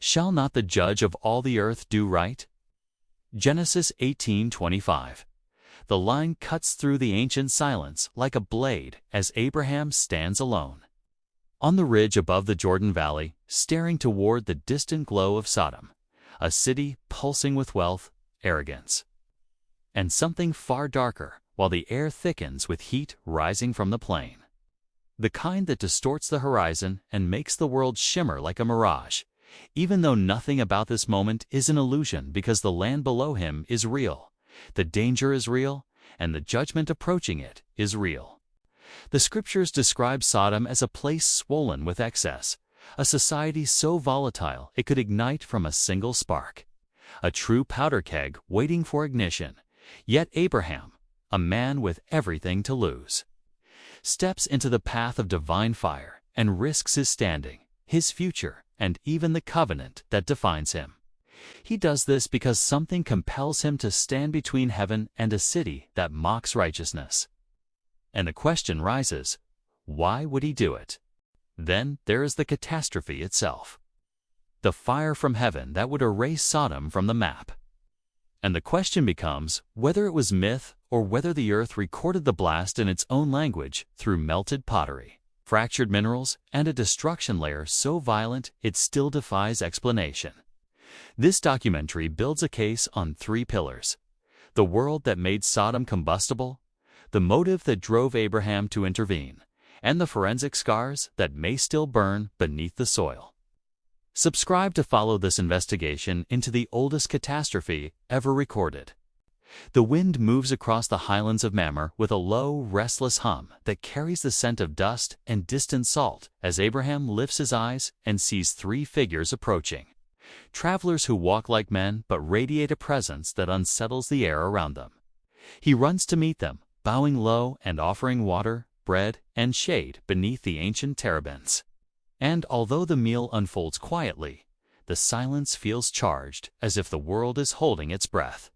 Shall not the judge of all the earth do right? Genesis 18:25. The line cuts through the ancient silence like a blade as Abraham stands alone. On the ridge above the Jordan Valley, staring toward the distant glow of Sodom, a city pulsing with wealth, arrogance, and something far darker, while the air thickens with heat rising from the plain. The kind that distorts the horizon and makes the world shimmer like a mirage, even though nothing about this moment is an illusion because the land below him is real, the danger is real, and the judgment approaching it is real. The scriptures describe Sodom as a place swollen with excess, a society so volatile it could ignite from a single spark, a true powder keg waiting for ignition. Yet Abraham, a man with everything to lose, steps into the path of divine fire and risks his standing, his future, and even the covenant that defines him. He does this because something compels him to stand between heaven and a city that mocks righteousness. And the question rises, why would he do it? Then there is the catastrophe itself, the fire from heaven that would erase Sodom from the map. And the question becomes whether it was myth or whether the earth recorded the blast in its own language through melted pottery, fractured minerals, and a destruction layer so violent it still defies explanation. This documentary builds a case on three pillars: the world that made Sodom combustible, the motive that drove Abraham to intervene, and the forensic scars that may still burn beneath the soil. Subscribe to follow this investigation into the oldest catastrophe ever recorded. The wind moves across the highlands of Mamre with a low, restless hum that carries the scent of dust and distant salt as Abraham lifts his eyes and sees three figures approaching. Travelers who walk like men but radiate a presence that unsettles the air around them. He runs to meet them, bowing low and offering water, bread, and shade beneath the ancient terebinths. And although the meal unfolds quietly, the silence feels charged as if the world is holding its breath.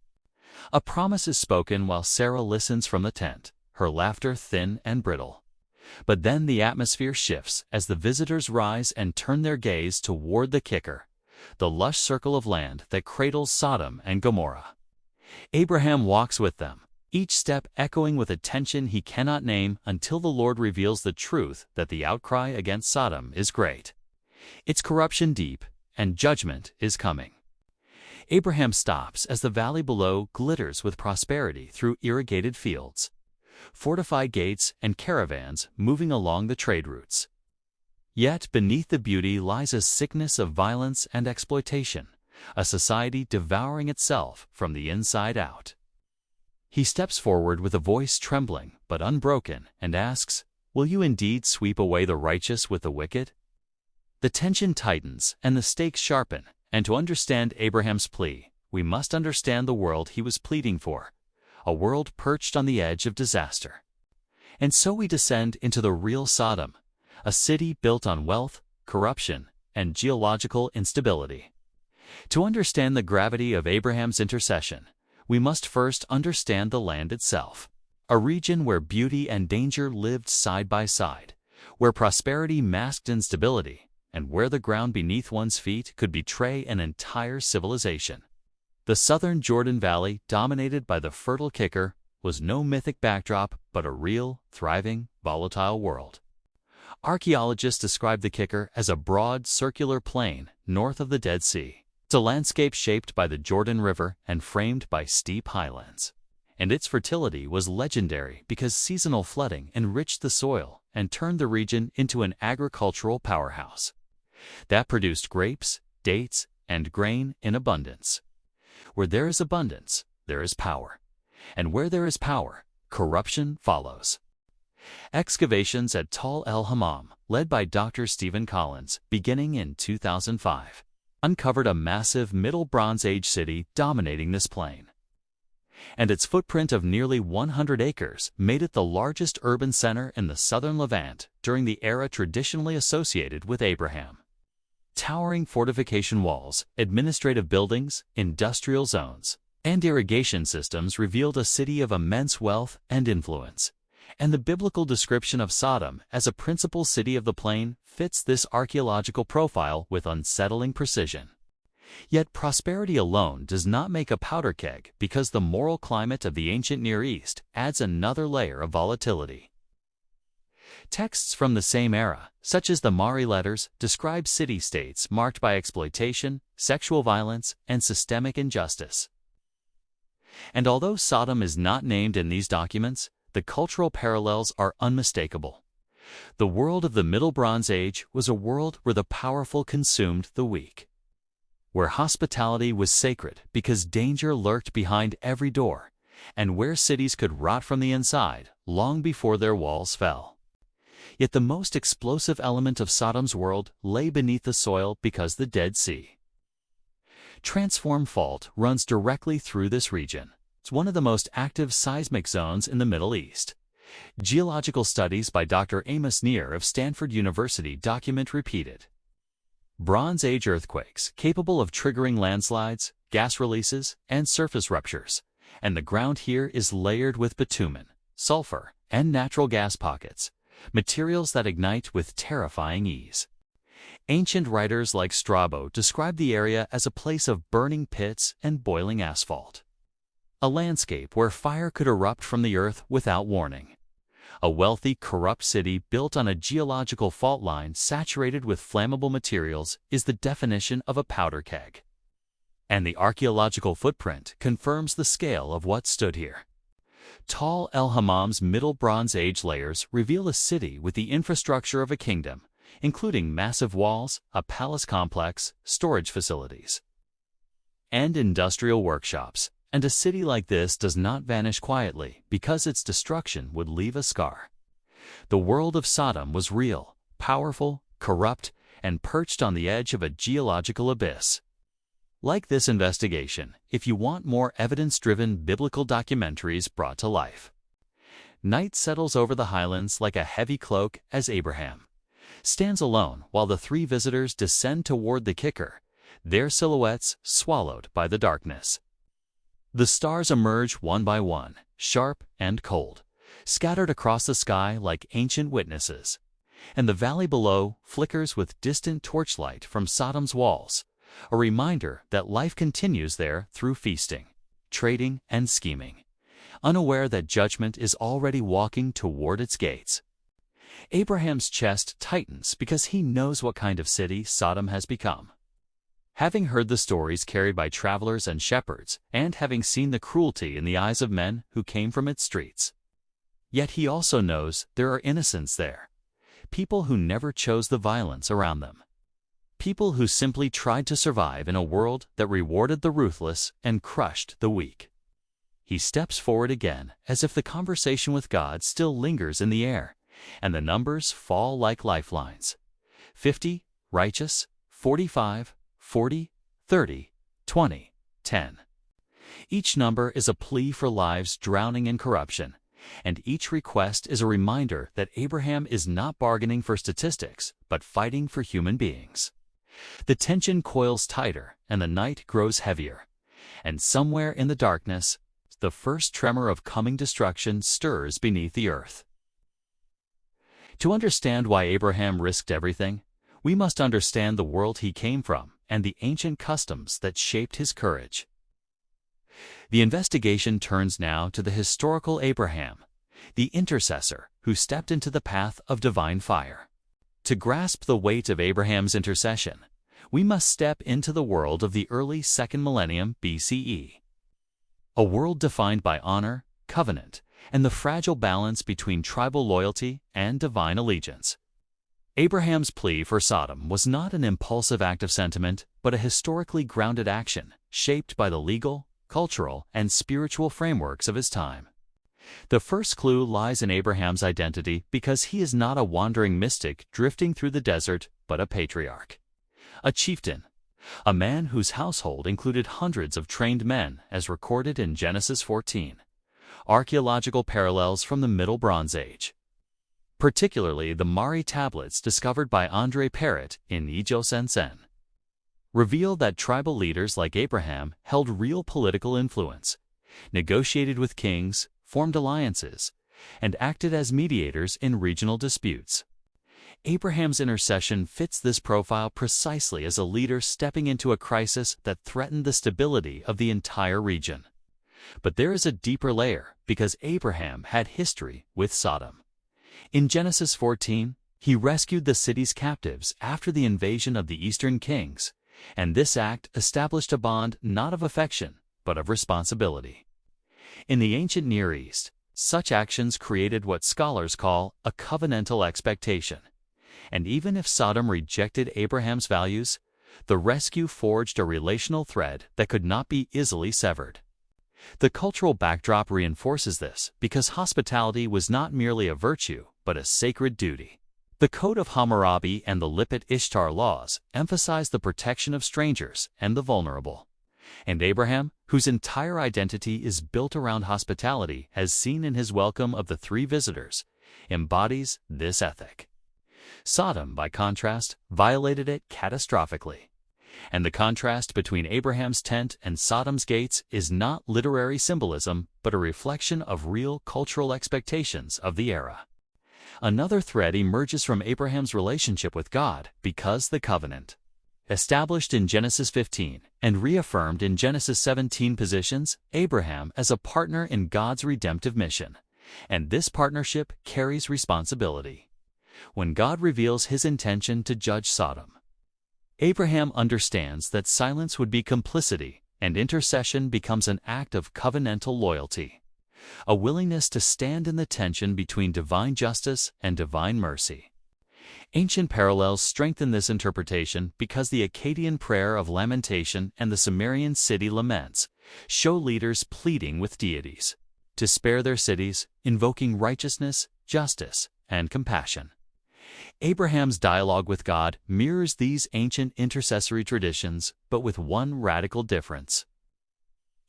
A promise is spoken while Sarah listens from the tent, her laughter thin and brittle. But then the atmosphere shifts as the visitors rise and turn their gaze toward the kicker, the lush circle of land that cradles Sodom and Gomorrah. Abraham walks with them, each step echoing with a tension he cannot name until the Lord reveals the truth that the outcry against Sodom is great, its corruption deep, and judgment is coming. Abraham stops as the valley below glitters with prosperity through irrigated fields, fortified gates, and caravans moving along the trade routes. Yet beneath the beauty lies a sickness of violence and exploitation, a society devouring itself from the inside out. He steps forward with a voice trembling but unbroken and asks, "Will you indeed sweep away the righteous with the wicked?" The tension tightens and the stakes sharpen, and to understand Abraham's plea, we must understand the world he was pleading for, a world perched on the edge of disaster. And so we descend into the real Sodom, a city built on wealth, corruption, and geological instability. To understand the gravity of Abraham's intercession, we must first understand the land itself, a region where beauty and danger lived side by side, where prosperity masked instability, and where the ground beneath one's feet could betray an entire civilization. The southern Jordan Valley, dominated by the fertile kicker, was no mythic backdrop but a real, thriving, volatile world. Archaeologists describe the kicker as a broad, circular plain north of the Dead Sea. It's a landscape shaped by the Jordan River and framed by steep highlands. And its fertility was legendary because seasonal flooding enriched the soil and turned the region into an agricultural powerhouse that produced grapes, dates, and grain in abundance. Where there is abundance, there is power. And where there is power, corruption follows. Excavations at Tall el Hammam, led by Dr. Stephen Collins, beginning in 2005. Uncovered a massive Middle Bronze Age city dominating this plain. And its footprint of nearly 100 acres made it the largest urban center in the southern Levant during the era traditionally associated with Abraham. Towering fortification walls, administrative buildings, industrial zones, and irrigation systems revealed a city of immense wealth and influence. And the biblical description of Sodom as a principal city of the plain fits this archaeological profile with unsettling precision. Yet prosperity alone does not make a powder keg, because the moral climate of the ancient Near East adds another layer of volatility. Texts from the same era, such as the Mari letters, describe city-states marked by exploitation, sexual violence, and systemic injustice. And although Sodom is not named in these documents, the cultural parallels are unmistakable. The world of the Middle Bronze Age was a world where the powerful consumed the weak, where hospitality was sacred because danger lurked behind every door, and where cities could rot from the inside long before their walls fell. Yet the most explosive element of Sodom's world lay beneath the soil because the Dead Sea. Transform Fault runs directly through this region. It's one of the most active seismic zones in the Middle East. Geological studies by Dr. Amos Neer of Stanford University document repeated Bronze Age earthquakes capable of triggering landslides, gas releases, and surface ruptures, and the ground here is layered with bitumen, sulfur, and natural gas pockets, materials that ignite with terrifying ease. Ancient writers like Strabo describe the area as a place of burning pits and boiling asphalt, a landscape where fire could erupt from the earth without warning. A wealthy, corrupt city built on a geological fault line saturated with flammable materials is the definition of a powder keg. And the archaeological footprint confirms the scale of what stood here. Tall el Hammam's Middle Bronze Age layers reveal a city with the infrastructure of a kingdom, including massive walls, a palace complex, storage facilities, and industrial workshops. And a city like this does not vanish quietly because its destruction would leave a scar. The world of Sodom was real, powerful, corrupt, and perched on the edge of a geological abyss. Like this investigation, if you want more evidence-driven biblical documentaries brought to life. Night settles over the highlands like a heavy cloak as Abraham stands alone while the three visitors descend toward the kicker, their silhouettes swallowed by the darkness. The stars emerge one by one, sharp and cold, scattered across the sky like ancient witnesses, and the valley below flickers with distant torchlight from Sodom's walls, a reminder that life continues there through feasting, trading, and scheming, unaware that judgment is already walking toward its gates. Abraham's chest tightens because he knows what kind of city Sodom has become. Having heard the stories carried by travelers and shepherds, and having seen the cruelty in the eyes of men who came from its streets. Yet he also knows there are innocents there, people who never chose the violence around them, people who simply tried to survive in a world that rewarded the ruthless and crushed the weak. He steps forward again as if the conversation with God still lingers in the air, and the numbers fall like lifelines. 50, righteous, 45, 40, 30, 20, 10. Each number is a plea for lives drowning in corruption, and each request is a reminder that Abraham is not bargaining for statistics, but fighting for human beings. The tension coils tighter, and the night grows heavier, and somewhere in the darkness, the first tremor of coming destruction stirs beneath the earth. To understand why Abraham risked everything, we must understand the world he came from and the ancient customs that shaped his courage. The investigation turns now to the historical Abraham, the intercessor who stepped into the path of divine fire. To grasp the weight of Abraham's intercession, we must step into the world of the early 2nd millennium BCE, a world defined by honor, covenant, and the fragile balance between tribal loyalty and divine allegiance. Abraham's plea for Sodom was not an impulsive act of sentiment, but a historically grounded action, shaped by the legal, cultural, and spiritual frameworks of his time. The first clue lies in Abraham's identity because he is not a wandering mystic drifting through the desert, but a patriarch, a chieftain, a man whose household included hundreds of trained men as recorded in Genesis 14. Archaeological parallels from the Middle Bronze Age, particularly the Mari tablets discovered by André Perret in Ijo-Sensen, reveal that tribal leaders like Abraham held real political influence, negotiated with kings, formed alliances, and acted as mediators in regional disputes. Abraham's intercession fits this profile precisely as a leader stepping into a crisis that threatened the stability of the entire region. But there is a deeper layer because Abraham had history with Sodom. In Genesis 14, he rescued the city's captives after the invasion of the Eastern kings, and this act established a bond not of affection, but of responsibility. In the ancient Near East, such actions created what scholars call a covenantal expectation. And even if Sodom rejected Abraham's values, the rescue forged a relational thread that could not be easily severed. The cultural backdrop reinforces this because hospitality was not merely a virtue, but a sacred duty. The Code of Hammurabi and the Lipit Ishtar laws emphasize the protection of strangers and the vulnerable. And Abraham, whose entire identity is built around hospitality, as seen in his welcome of the 3 visitors, embodies this ethic. Sodom, by contrast, violated it catastrophically. And the contrast between Abraham's tent and Sodom's gates is not literary symbolism, but a reflection of real cultural expectations of the era. Another thread emerges from Abraham's relationship with God because the covenant, established in Genesis 15 and reaffirmed in Genesis 17, positions Abraham as a partner in God's redemptive mission, and this partnership carries responsibility. When God reveals his intention to judge Sodom, Abraham understands that silence would be complicity, and intercession becomes an act of covenantal loyalty, a willingness to stand in the tension between divine justice and divine mercy. Ancient parallels strengthen this interpretation because the Akkadian prayer of lamentation and the Sumerian city laments show leaders pleading with deities to spare their cities, invoking righteousness, justice, and compassion. Abraham's dialogue with God mirrors these ancient intercessory traditions, but with one radical difference.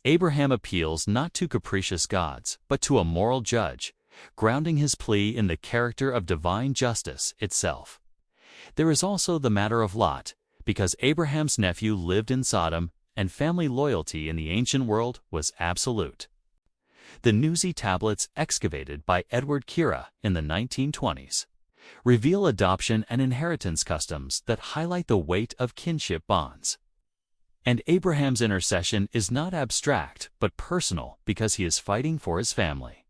Abraham appeals not to capricious gods, but to a moral judge, grounding his plea in the character of divine justice itself. There is also the matter of Lot, because Abraham's nephew lived in Sodom, and family loyalty in the ancient world was absolute. The Nuzi tablets excavated by Edward Kira in the 1920s reveal adoption and inheritance customs that highlight the weight of kinship bonds. And Abraham's intercession is not abstract, but personal because he is fighting for his family.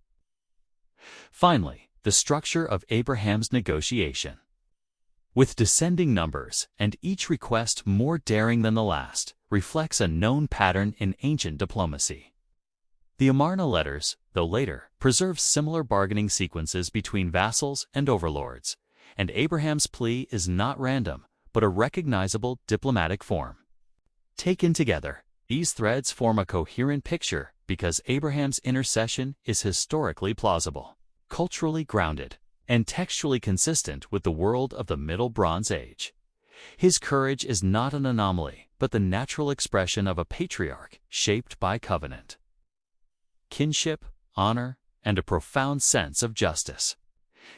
Finally, the structure of Abraham's negotiation. With descending numbers, and each request more daring than the last, reflects a known pattern in ancient diplomacy. The Amarna letters, though later, preserve similar bargaining sequences between vassals and overlords, and Abraham's plea is not random, but a recognizable diplomatic form. Taken together, these threads form a coherent picture because Abraham's intercession is historically plausible, culturally grounded, and textually consistent with the world of the Middle Bronze Age. His courage is not an anomaly, but the natural expression of a patriarch shaped by covenant, kinship, honor, and a profound sense of justice.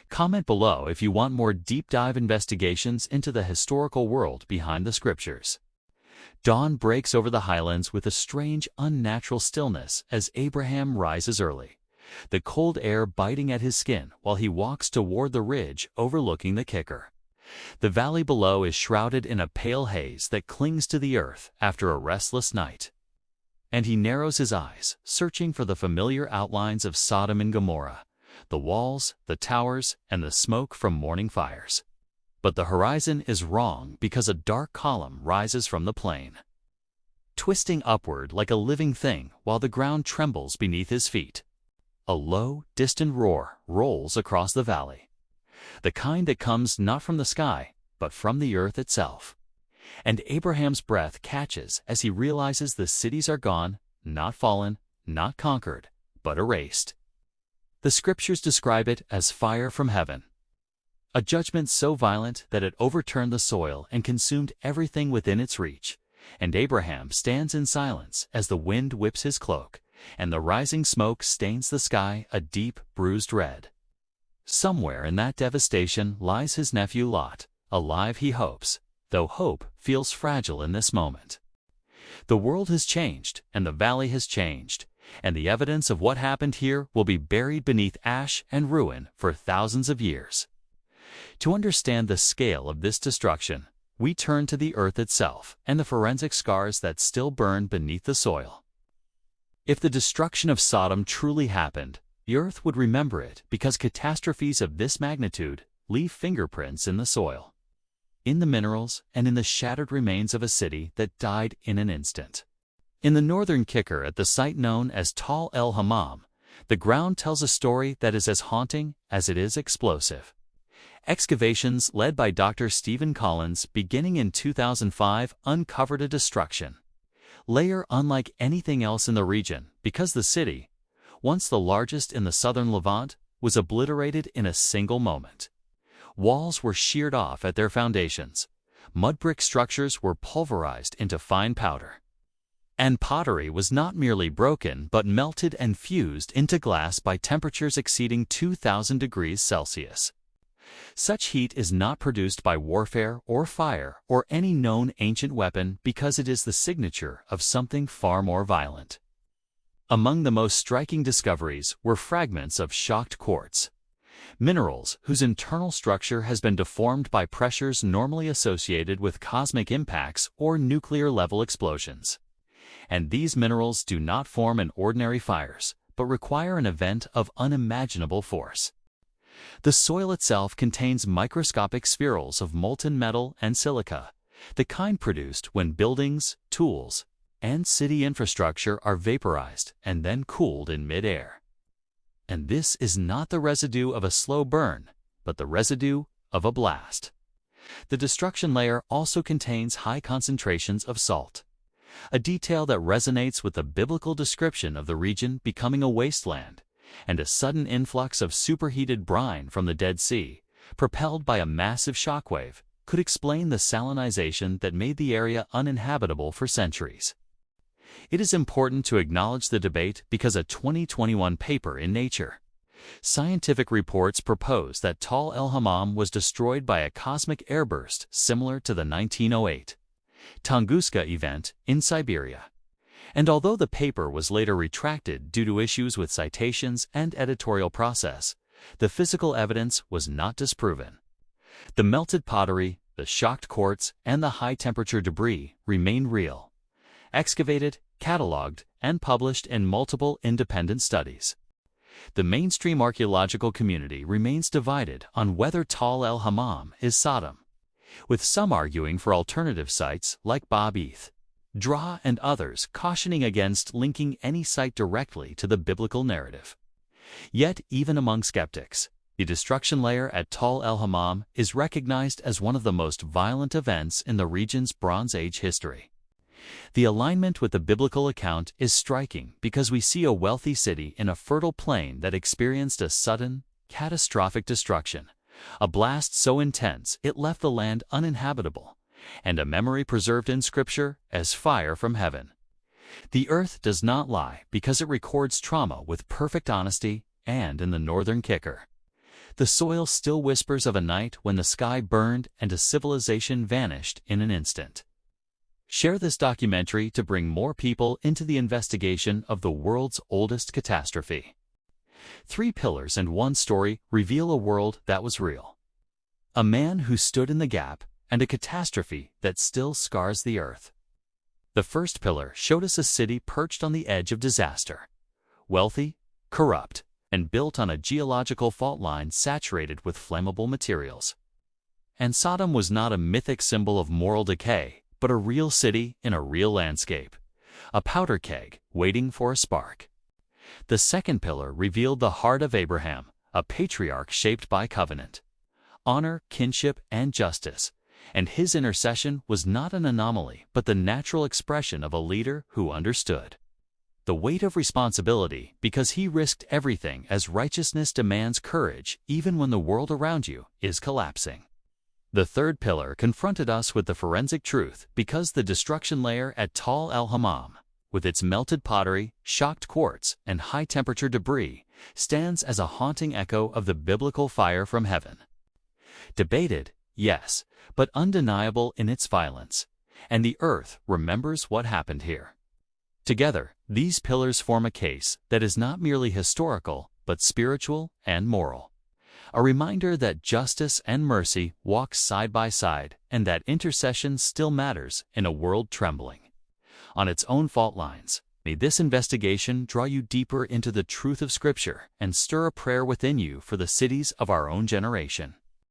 Comment below if you want more deep-dive investigations into the historical world behind the scriptures. Dawn breaks over the highlands with a strange, unnatural stillness as Abraham rises early, the cold air biting at his skin while he walks toward the ridge overlooking the Kicker. The valley below is shrouded in a pale haze that clings to the earth after a restless night. And he narrows his eyes, searching for the familiar outlines of Sodom and Gomorrah, the walls, the towers, and the smoke from morning fires. But the horizon is wrong because a dark column rises from the plain, twisting upward like a living thing while the ground trembles beneath his feet. A low, distant roar rolls across the valley, the kind that comes not from the sky, but from the earth itself. And Abraham's breath catches as he realizes the cities are gone, not fallen, not conquered, but erased. The scriptures describe it as fire from heaven, a judgment so violent that it overturned the soil and consumed everything within its reach. And Abraham stands in silence as the wind whips his cloak, and the rising smoke stains the sky a deep, bruised red. Somewhere in that devastation lies his nephew Lot, alive he hopes, though hope feels fragile in this moment. The world has changed, and the valley has changed, and the evidence of what happened here will be buried beneath ash and ruin for thousands of years. To understand the scale of this destruction, we turn to the earth itself and the forensic scars that still burn beneath the soil. If the destruction of Sodom truly happened, the earth would remember it because catastrophes of this magnitude leave fingerprints in the soil, in the minerals, and in the shattered remains of a city that died in an instant. In the northern kicker at the site known as Tall el Hammam, the ground tells a story that is as haunting as it is explosive. Excavations led by Dr. Stephen Collins beginning in 2005 uncovered a destruction layer unlike anything else in the region because the city, once the largest in the southern Levant, was obliterated in a single moment. Walls were sheared off at their foundations, mud brick structures were pulverized into fine powder, and pottery was not merely broken but melted and fused into glass by temperatures exceeding 2,000 degrees Celsius. Such heat is not produced by warfare or fire or any known ancient weapon because it is the signature of something far more violent. Among the most striking discoveries were fragments of shocked quartz, minerals whose internal structure has been deformed by pressures normally associated with cosmic impacts or nuclear-level explosions. And these minerals do not form in ordinary fires, but require an event of unimaginable force. The soil itself contains microscopic spherules of molten metal and silica, the kind produced when buildings, tools, and city infrastructure are vaporized and then cooled in mid-air. And this is not the residue of a slow burn, but the residue of a blast. The destruction layer also contains high concentrations of salt, a detail that resonates with the biblical description of the region becoming a wasteland, and a sudden influx of superheated brine from the Dead Sea, propelled by a massive shockwave, could explain the salinization that made the area uninhabitable for centuries. It is important to acknowledge the debate because a 2021 paper in Nature Scientific reports propose that Tall el Hammam was destroyed by a cosmic airburst similar to the 1908 Tunguska event in Siberia. And although the paper was later retracted due to issues with citations and editorial process, the physical evidence was not disproven. The melted pottery, the shocked quartz, and the high-temperature debris remain real, excavated, cataloged, and published in multiple independent studies. The mainstream archaeological community remains divided on whether Tall el Hammam is Sodom, with some arguing for alternative sites like Bab Eth, Dra, and others cautioning against linking any site directly to the biblical narrative. Yet, even among skeptics, the destruction layer at Tall el Hammam is recognized as one of the most violent events in the region's Bronze Age history. The alignment with the biblical account is striking because we see a wealthy city in a fertile plain that experienced a sudden, catastrophic destruction, a blast so intense it left the land uninhabitable, and a memory preserved in Scripture as fire from heaven. The earth does not lie because it records trauma with perfect honesty, and in the northern kicker, the soil still whispers of a night when the sky burned and a civilization vanished in an instant. Share this documentary to bring more people into the investigation of the world's oldest catastrophe. 3 pillars and 1 story reveal a world that was real, a man who stood in the gap, and a catastrophe that still scars the earth. The first pillar showed us a city perched on the edge of disaster, wealthy, corrupt, and built on a geological fault line saturated with flammable materials. And Sodom was not a mythic symbol of moral decay, but a real city in a real landscape, a powder keg waiting for a spark. The second pillar revealed the heart of Abraham, a patriarch shaped by covenant, honor, kinship, and justice, and his intercession was not an anomaly but the natural expression of a leader who understood the weight of responsibility because he risked everything as righteousness demands courage even when the world around you is collapsing. The third pillar confronted us with the forensic truth because the destruction layer at Tall el Hammam, with its melted pottery, shocked quartz, and high-temperature debris, stands as a haunting echo of the biblical fire from heaven. Debated, yes, but undeniable in its violence, and the earth remembers what happened here. Together, these pillars form a case that is not merely historical, but spiritual and moral. a reminder that justice and mercy walk side by side and that intercession still matters in a world trembling on its own fault lines. May this investigation draw you deeper into the truth of Scripture and stir a prayer within you for the cities of our own generation.